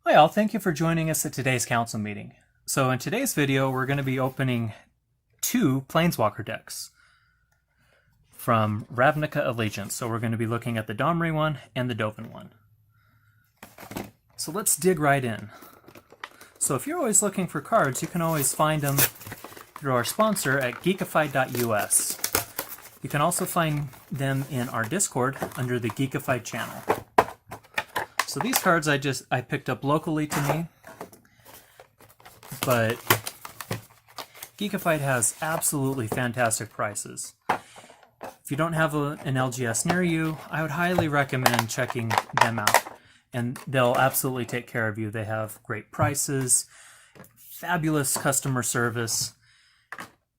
Hi all, thank you for joining us at today's council meeting. So in today's video, we're going to be opening two Planeswalker decks from Ravnica Allegiance. So we're going to be looking at the Domri one and the Dovin one. So let's dig right in. So if you're always looking for cards, you can always find them through our sponsor at geekified.us. You can also find them in our Discord under the Geekified channel. So these cards I picked up locally to me, but Geekified has absolutely fantastic prices. If you don't have an LGS near you, I would highly recommend checking them out, and they'll absolutely take care of you. They have great prices, fabulous customer service,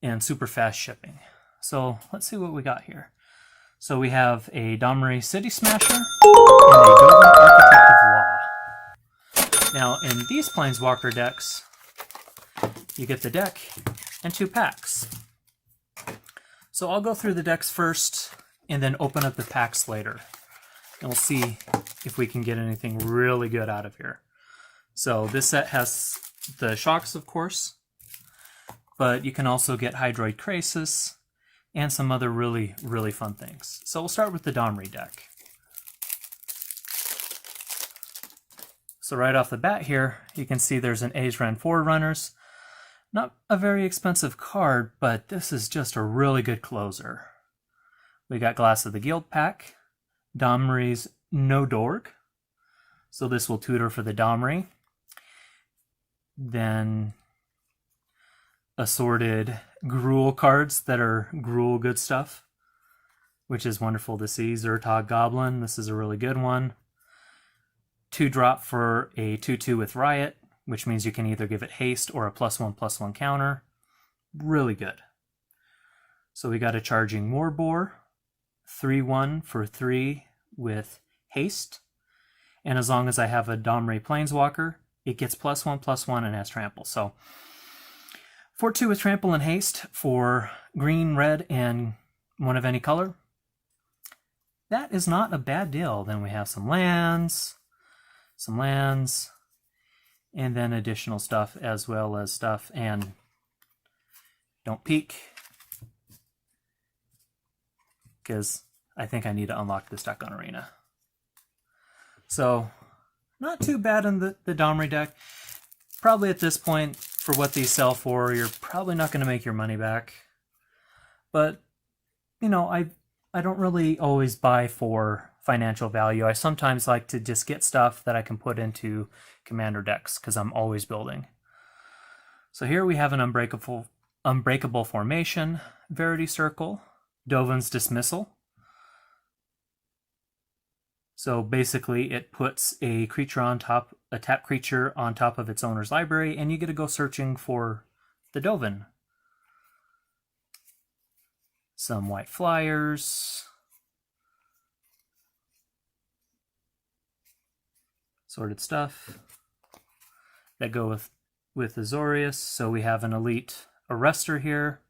and super fast shipping. So let's see what we got here. So we have a Domri City Smasher and a Dovin Architect of Law. Now in these Planeswalker decks, you get the deck and two packs. So I'll go through the decks first and then open up the packs later. And we'll see if we can get anything really good out of here. So this set has the shocks, of course, but you can also get Hydroid Krasis and some other really, really fun things. So we'll start with the Domri deck. So right off the bat here, you can see there's an Azran Forerunners. Not a very expensive card, but this is just a really good closer. We got Glass of the Guild pack, Domri's No Dorg. So this will tutor for the Domri. Then assorted Gruul cards that are Gruul good stuff, which is wonderful to see. Zertog Goblin, this is a really good one. 2-drop for a 2/2 with Riot, which means you can either give it haste or a +1/+1 counter. Really good. So we got a Charging Morbore, 3/1 for 3 with haste. And as long as I have a Domri Planeswalker, it gets +1/+1 and has trample. So 4/2 with trample and haste for green, red, and one of any color. That is not a bad deal. Then we have some lands, and then additional stuff as well as stuff. And don't peek, because I think I need to unlock this deck on Arena. So not too bad in the Domri deck. Probably at this point, for what these sell for, you're probably not going to make your money back. But, you know, I don't really always buy for financial value. I sometimes like to just get stuff that I can put into commander decks, because I'm always building. So here we have an Unbreakable Formation, Verity Circle, Dovin's Dismissal. So basically it puts a tap creature on top of its owner's library, and you get to go searching for the Dovin. Some white flyers. Sorted stuff that go with Azorius. So we have an Elite Arrestor here.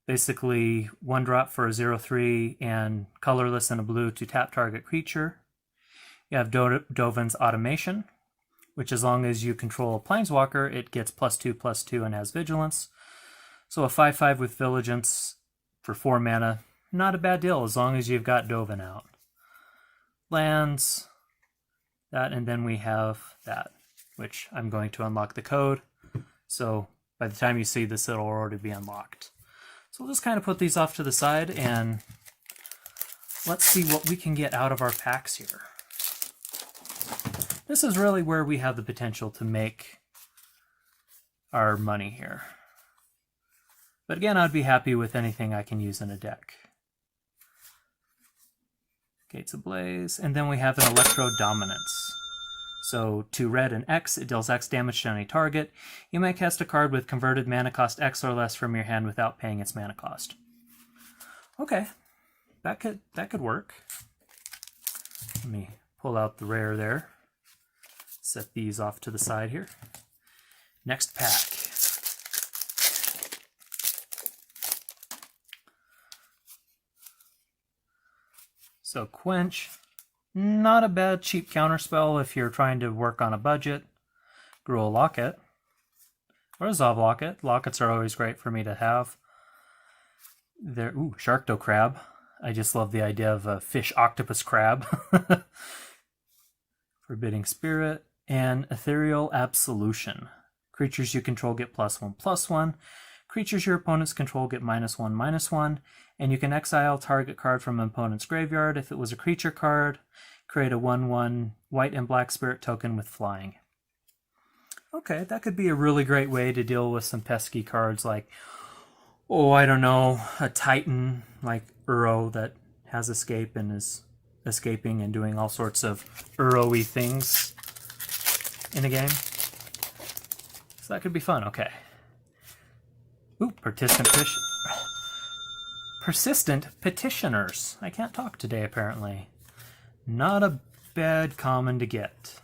Basically 1-drop for a 0/3 and colorless and a blue to tap target creature. You have Dovin's Automation, which as long as you control a Planeswalker, it gets +2/+2 and has Vigilance. So a 5/5 with Vigilance for 4 mana. Not a bad deal as long as you've got Dovin out. Lands, that, and then we have that, which I'm going to unlock the code. So by the time you see this, it'll already be unlocked. So we'll just kind of put these off to the side and let's see what we can get out of our packs here. This is really where we have the potential to make our money here. But again, I'd be happy with anything I can use in a deck. Gates Ablaze, and then we have an Electro Dominance. So 2 red and X, it deals X damage to any target. You may cast a card with converted mana cost X or less from your hand without paying its mana cost. Okay, that could work. Let me pull out the rare there. Set these off to the side here. Next pack. So Quench, Not a bad cheap counterspell if you're trying to work on a budget. Gruul Locket. Or a Zov Locket. Lockets are always great for me to have. There, ooh, Sharkdo Crab. I just love the idea of a fish octopus crab. Forbidding Spirit. And Ethereal Absolution. Creatures you control get +1/+1. Creatures your opponents control get -1/-1. And you can exile target card from an opponent's graveyard. If it was a creature card, create a 1/1 white and black spirit token with flying. Okay, that could be a really great way to deal with some pesky cards like, oh, I don't know, a Titan like Uro that has escape and is escaping and doing all sorts of Uro-y things in a game. So that could be fun, okay. Ooh, Persistent Petitioners. I can't talk today, apparently. Not a bad common to get.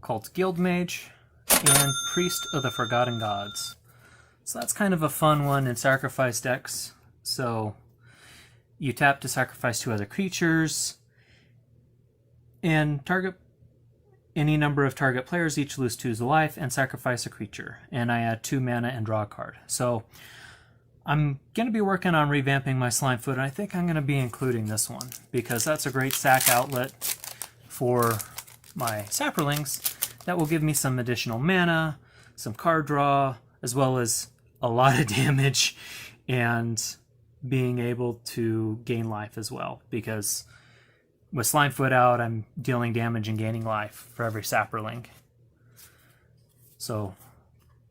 Cult Guildmage, and Priest of the Forgotten Gods. So that's kind of a fun one in sacrifice decks. So you tap to sacrifice 2 other creatures, and target any number of target players each lose 2 life and sacrifice a creature. And I add 2 mana and draw a card. So I'm going to be working on revamping my Slimefoot, and I think I'm going to be including this one because that's a great sack outlet for my Saprolings that will give me some additional mana, some card draw, as well as a lot of damage and being able to gain life as well, because with Slimefoot out, I'm dealing damage and gaining life for every Saproling. So,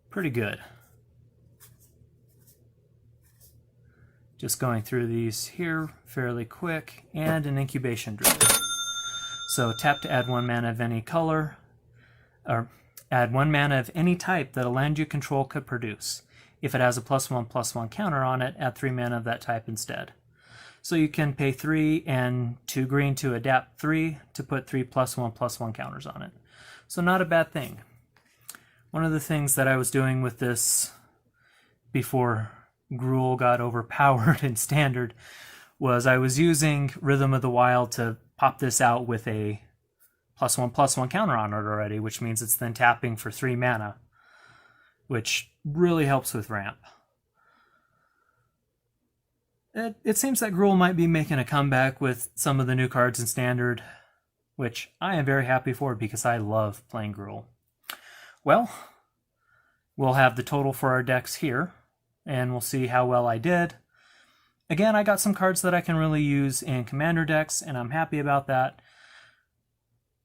pretty good. Just going through these here fairly quick, and an Incubation Druid. So tap to add 1 mana of any color, or add 1 mana of any type that a land you control could produce. If it has a +1/+1 counter on it, add 3 mana of that type instead. So you can pay 3 and 2 green to adapt 3 to put 3 +1/+1 counters on it. So not a bad thing. One of the things that I was doing with this before Gruul got overpowered in Standard was I was using Rhythm of the Wild to pop this out with a +1/+1 counter on it already, which means it's then tapping for 3 mana, which really helps with ramp. It seems that Gruul might be making a comeback with some of the new cards in Standard, which I am very happy for because I love playing Gruul. Well, we'll have the total for our decks here, and we'll see how well I did. Again, I got some cards that I can really use in Commander decks, and I'm happy about that.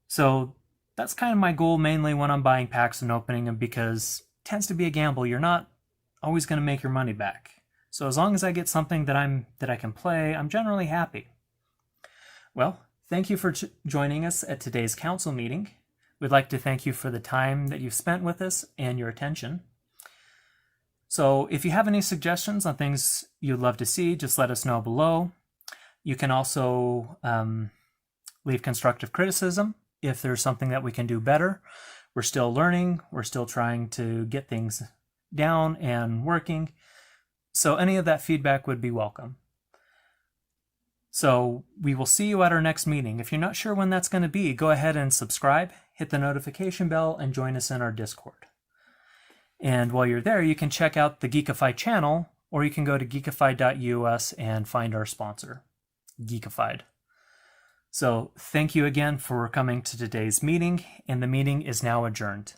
So that's kind of my goal mainly when I'm buying packs and opening them, because it tends to be a gamble. You're not always going to make your money back. So as long as I get something that I can play, I'm generally happy. Well, thank you for joining us at today's council meeting. We'd like to thank you for the time that you've spent with us and your attention. So if you have any suggestions on things you'd love to see, just let us know below. You can also leave constructive criticism if there's something that we can do better. We're still learning. We're still trying to get things down and working. So any of that feedback would be welcome. So we will see you at our next meeting. If you're not sure when that's going to be, go ahead and subscribe, hit the notification bell, and join us in our Discord. And while you're there, you can check out the Geekify channel, or you can go to geekify.us and find our sponsor, Geekified. So thank you again for coming to today's meeting, and the meeting is now adjourned.